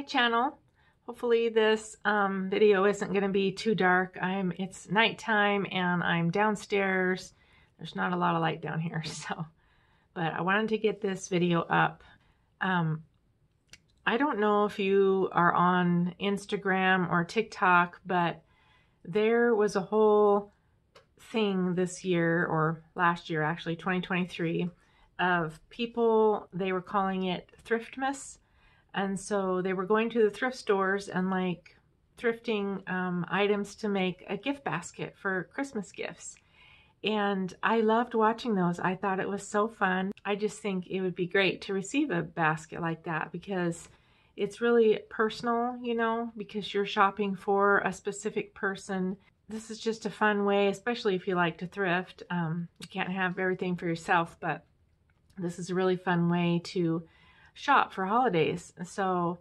channel. Hopefully this video isn't going to be too dark. It's nighttime and I'm downstairs. There's not a lot of light down here, but I wanted to get this video up. I don't know if you are on Instagram or TikTok, but there was a whole thing this year, or last year actually, 2023, of people, they were calling it Thriftmas. And so they were going to the thrift stores and like thrifting items to make a gift basket for Christmas gifts. And I loved watching those. I thought it was so fun. I just think it would be great to receive a basket like that because it's really personal, you know, because you're shopping for a specific person. This is just a fun way, especially if you like to thrift. You can't have everything for yourself, but this is a really fun way to shop for holidays. So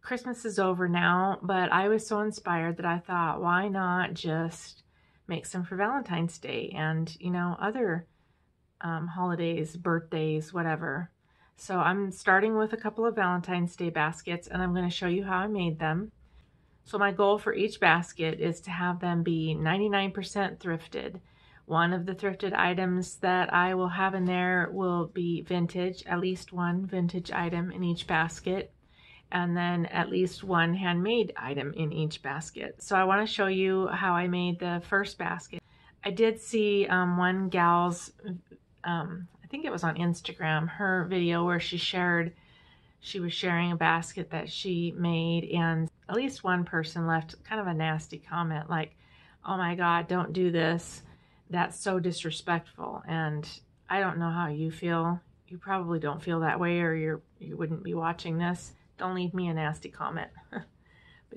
Christmas is over now, but I was so inspired that I thought, why not just make some for Valentine's Day and, you know, other holidays, birthdays, whatever. So I'm starting with a couple of Valentine's Day baskets and I'm going to show you how I made them. So my goal for each basket is to have them be 99% thrifted. One of the thrifted items that I will have in there will be vintage, at least one vintage item in each basket, and then at least one handmade item in each basket. So I want to show you how I made the first basket. I did see one gal's, I think it was on Instagram, her video where she was sharing a basket that she made, and at least one person left kind of a nasty comment like, oh my God, don't do this. That's so disrespectful. And I don't know how you feel. You probably don't feel that way, or you wouldn't be watching this. Don't leave me a nasty comment. But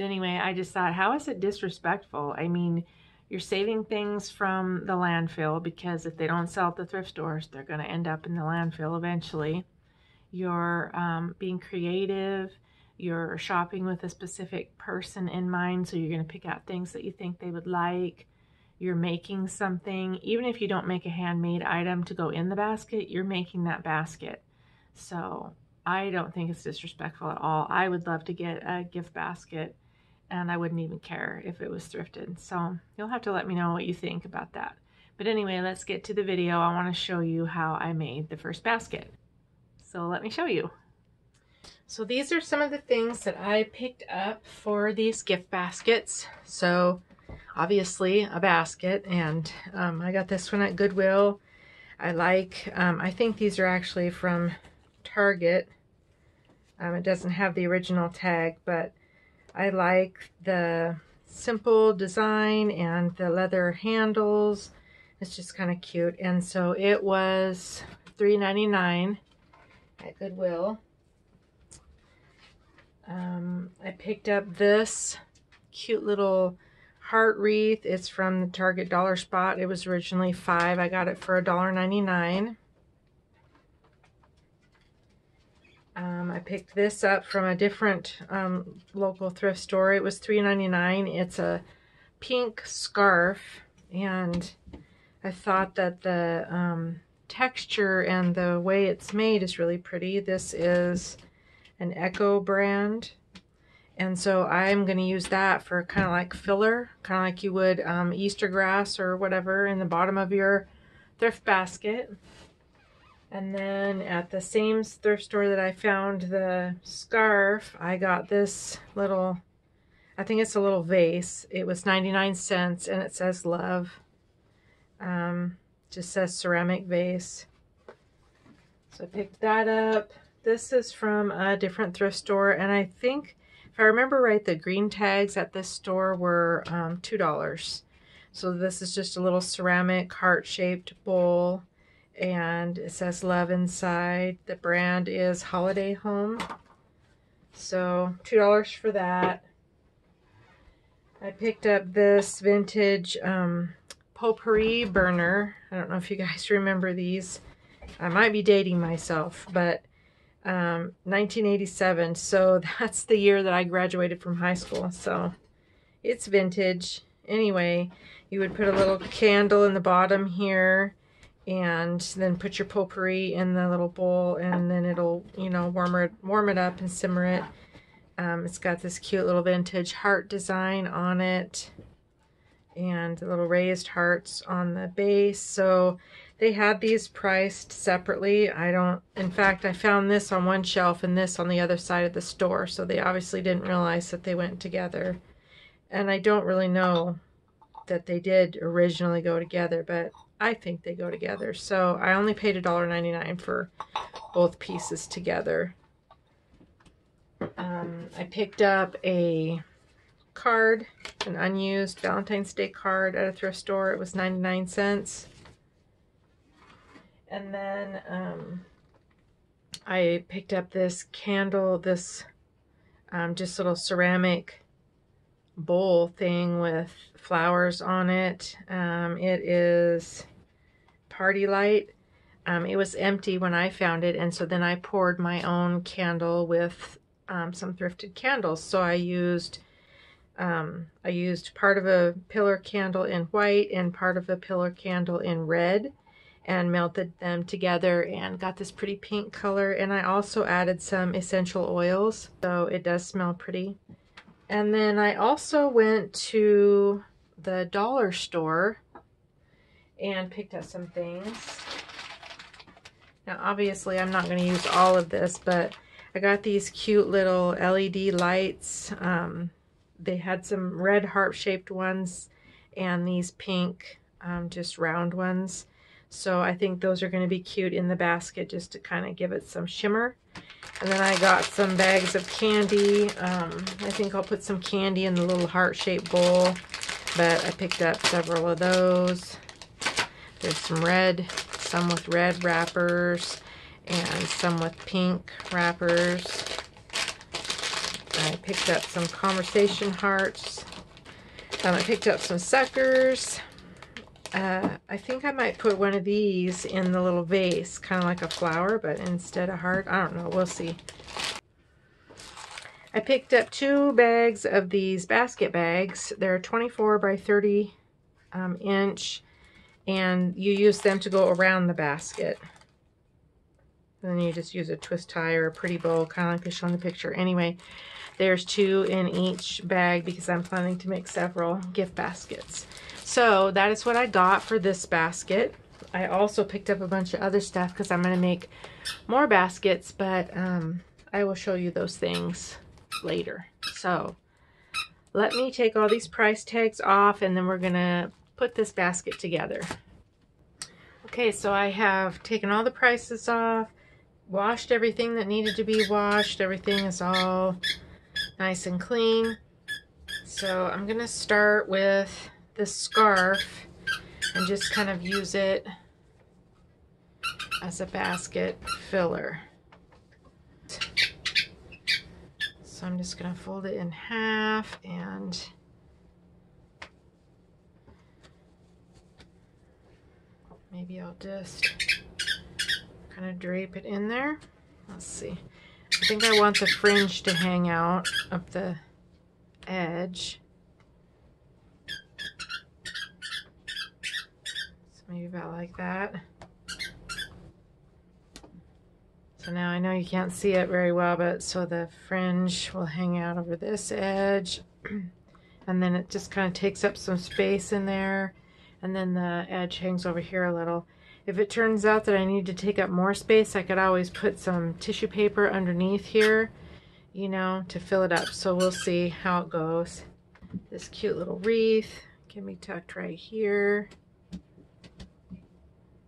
anyway, I just thought, how is it disrespectful? I mean, you're saving things from the landfill, because if they don't sell at the thrift stores, they're going to end up in the landfill eventually. You're being creative. You're shopping with a specific person in mind, so you're going to pick out things that you think they would like. You're making something. Even if you don't make a handmade item to go in the basket, you're making that basket. So I don't think it's disrespectful at all. I would love to get a gift basket, and I wouldn't even care if it was thrifted. So you'll have to let me know what you think about that. But anyway, let's get to the video. I want to show you how I made the first basket. So let me show you. So these are some of the things that I picked up for these gift baskets. So obviously a basket, and I got this one at Goodwill. I think these are actually from Target. It doesn't have the original tag, but I like the simple design and the leather handles. It's just kind of cute. And so it was $3.99 at Goodwill. I picked up this cute little heart wreath. It's from the Target Dollar Spot. It was originally $5. I got it for $1.99. I picked this up from a different local thrift store. It was $3.99. It's a pink scarf, and I thought that the texture and the way it's made is really pretty. This is an Echo brand, and so I'm going to use that for kind of like filler, kind of like you would Easter grass or whatever in the bottom of your thrift basket. And then at the same thrift store that I found the scarf, I got this little, I think it's a little vase. It was 99 cents and it says love. Just says ceramic vase. So I picked that up. This is from a different thrift store, and I think, if I remember right, the green tags at this store were $2. So this is just a little ceramic heart-shaped bowl, and it says love inside. The brand is Holiday Home. So $2 for that. I picked up this vintage potpourri burner. I don't know if you guys remember these. I might be dating myself, but 1987, so that's the year that I graduated from high school, so it's vintage. Anyway, you would put a little candle in the bottom here, and then put your potpourri in the little bowl, and then it'll, you know, warm it up and simmer it. It's got this cute little vintage heart design on it and the little raised hearts on the base. So they had these priced separately. In fact, I found this on one shelf and this on the other side of the store. So they obviously didn't realize that they went together. And I don't really know that they did originally go together, but I think they go together. So I only paid $1.99 for both pieces together. I picked up a card, an unused Valentine's Day card at a thrift store. It was 99 cents. And then I picked up this candle, this just little ceramic bowl thing with flowers on it. It is Party Light. It was empty when I found it, and so then I poured my own candle with some thrifted candles. So I used part of a pillar candle in white and part of a pillar candle in red and melted them together and got this pretty pink color. And I also added some essential oils, so it does smell pretty. And then I also went to the dollar store and picked up some things. Now obviously I'm not going to use all of this, but I got these cute little LED lights. They had some red heart-shaped ones and these pink, just round ones. So I think those are going to be cute in the basket just to kind of give it some shimmer. And then I got some bags of candy. I think I'll put some candy in the little heart-shaped bowl, but I picked up several of those. There's some with red wrappers and some with pink wrappers. I picked up some conversation hearts. I picked up some suckers. I think I might put one of these in the little vase, kind of like a flower, but instead of heart. I don't know. We'll see. I picked up 2 bags of these basket bags. They're 24 by 30 inch, and you use them to go around the basket. And then you just use a twist tie or a pretty bow, kind of like I showed in the picture. Anyway, there's 2 in each bag because I'm planning to make several gift baskets. So that is what I got for this basket. I also picked up a bunch of other stuff because I'm going to make more baskets, but I will show you those things later. So let me take all these price tags off and then we're going to put this basket together. Okay, so I have taken all the prices off, washed everything that needed to be washed. Everything is all nice and clean. So I'm going to start with this scarf and just kind of use it as a basket filler. So I'm just going to fold it in half and maybe I'll just kind of drape it in there. Let's see. I think I want the fringe to hang out of the edge. So maybe about like that. So now I know you can't see it very well, but so the fringe will hang out over this edge. And then it just kind of takes up some space in there. And then the edge hangs over here a little. If it turns out that I need to take up more space, I could always put some tissue paper underneath here, you know, to fill it up. So we'll see how it goes. This cute little wreath can be tucked right here.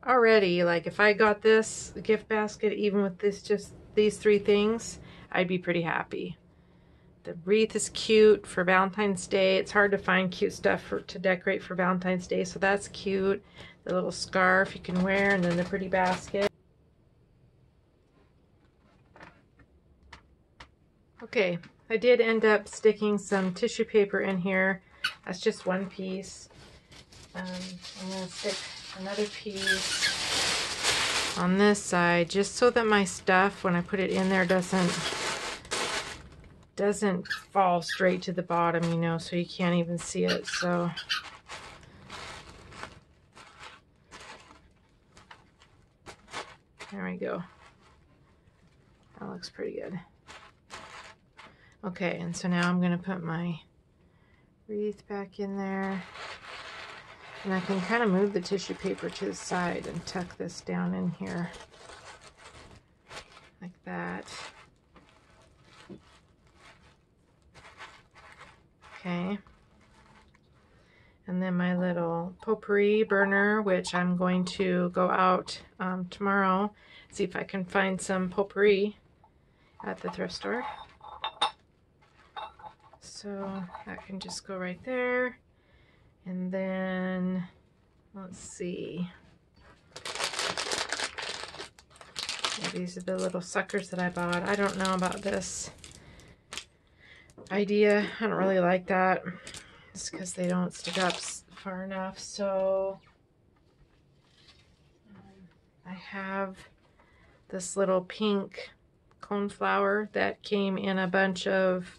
Already, like if I got this gift basket, even with this, just these 3 things, I'd be pretty happy. The wreath is cute for Valentine's Day. It's hard to find cute stuff to decorate for Valentine's Day, so that's cute. The little scarf you can wear, and then the pretty basket. Okay, I did end up sticking some tissue paper in here. That's just one piece. I'm going to stick another piece on this side, just so that my stuff, when I put it in there, doesn't fall straight to the bottom, you know, so you can't even see it. So there we go. That looks pretty good. Okay, and so now I'm going to put my wreath back in there. And I can kind of move the tissue paper to the side and tuck this down in here. Like that. Okay. And then my little potpourri burner, which I'm going to go out tomorrow, see if I can find some potpourri at the thrift store. So that can just go right there. And then, let's see. Yeah, these are the little suckers that I bought. I don't know about this idea. I don't really like that. It's because they don't stick up far enough. So I have this little pink coneflower that came in a bunch of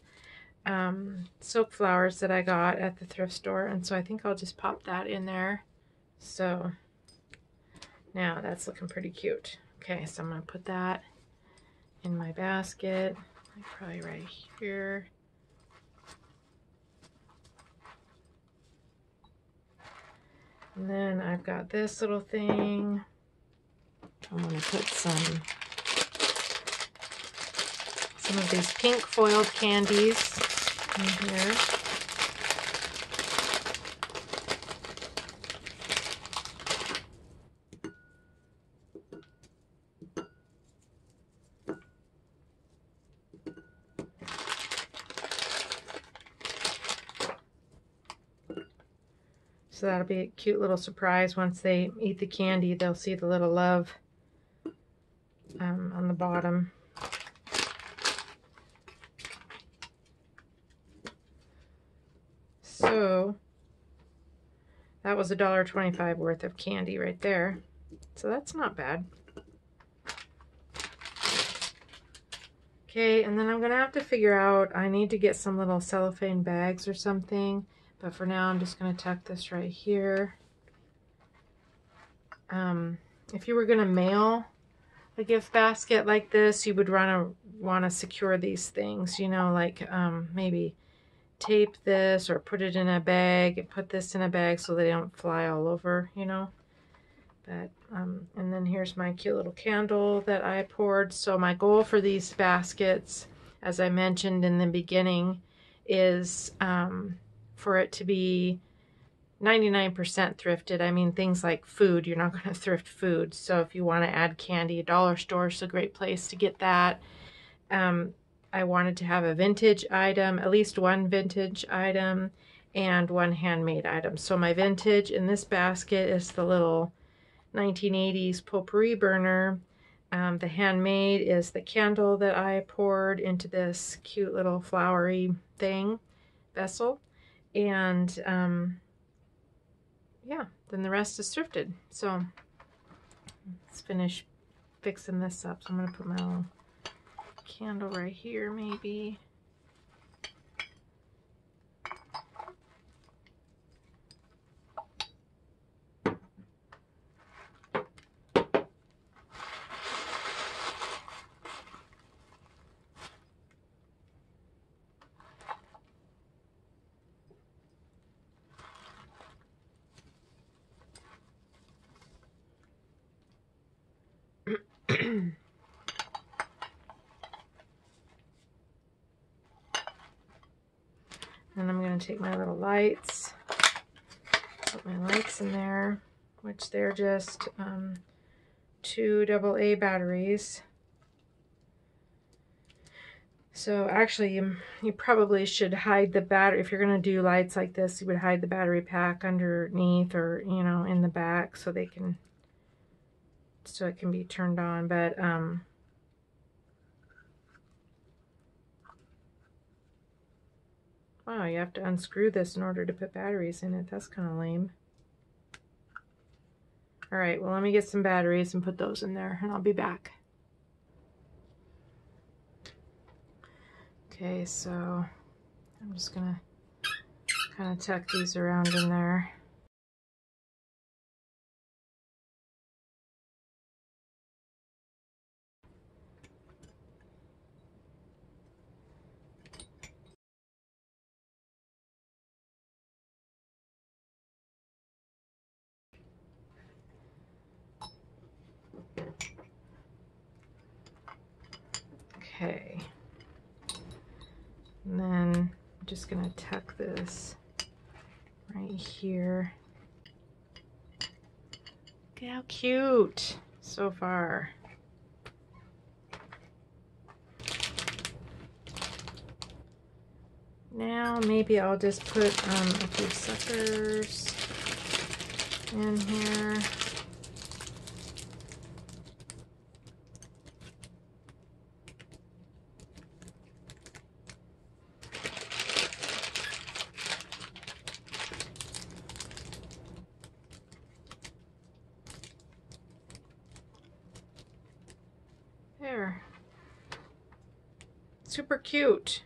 silk flowers that I got at the thrift store, and so I think I'll just pop that in there. So now that's looking pretty cute. Okay, so I'm gonna put that in my basket, like probably right here. And then I've got this little thing. I'm gonna put some of these pink foiled candies in here. So that'll be a cute little surprise. Once they eat the candy, they'll see the little love on the bottom. So that was $1.25 worth of candy right there. So that's not bad. Okay, and then I'm gonna have to figure out, I need to get some little cellophane bags or something, but for now I'm just gonna tuck this right here. If you were gonna mail a gift basket like this, you would want to secure these things, you know, like maybe tape this or put it in a bag, put this in a bag so they don't fly all over, you know. But and then here's my cute little candle that I poured. So my goal for these baskets, as I mentioned in the beginning, is for it to be 99% thrifted. I mean, things like food, you're not going to thrift food. So if you want to add candy, a dollar store is a great place to get that. I wanted to have a vintage item, at least one vintage item, and one handmade item. So my vintage in this basket is the little 1980s potpourri burner. The handmade is the candle that I poured into this cute little flowery thing, vessel. And yeah, then the rest is thrifted. So let's finish fixing this up. So I'm going to put my little candle right here maybe. And I'm going to take my little lights, put my lights in there, which they're just 2 AA batteries. So actually you probably should hide the battery. If you're going to do lights like this, you would hide the battery pack underneath or, you know, in the back so it can be turned on. But wow, you have to unscrew this in order to put batteries in it. That's kind of lame. All right, well, let me get some batteries and put those in there, and I'll be back. Okay, so I'm just gonna kind of tuck these around in there. And then I'm just gonna tuck this right here. Look how cute so far. Now maybe I'll just put a few suckers in here. There. Super cute.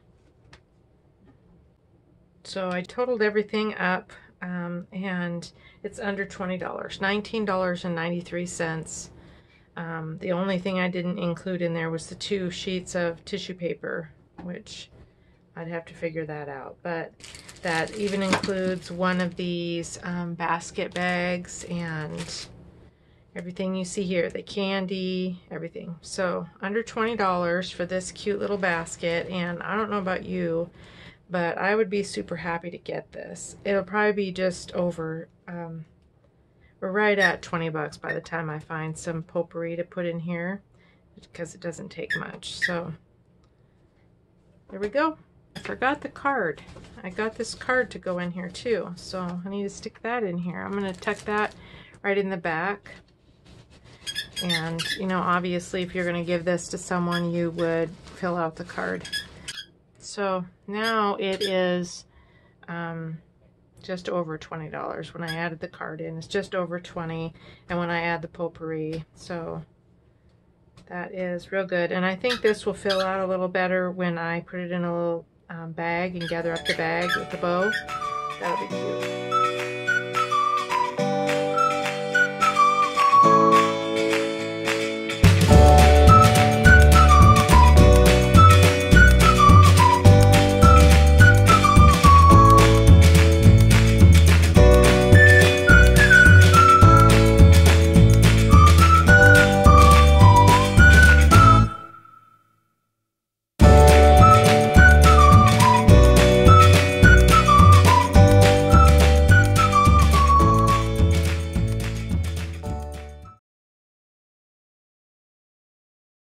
So I totaled everything up and it's under $20, $19.93. The only thing I didn't include in there was the 2 sheets of tissue paper, which I'd have to figure that out. But that even includes one of these basket bags and everything you see here, the candy, everything. So under $20 for this cute little basket, and I don't know about you, but I would be super happy to get this. It'll probably be just over, we're right at 20 bucks by the time I find some potpourri to put in here, because it doesn't take much. So there we go. I forgot the card. I got this card to go in here too, so I need to stick that in here. I'm gonna tuck that right in the back. And, you know, obviously if you're gonna give this to someone, you would fill out the card. So now it is just over $20 when I added the card in. It's just over 20, and when I add the potpourri, so that is real good. And I think this will fill out a little better when I put it in a little bag and gather up the bag with the bow. That'll be cute.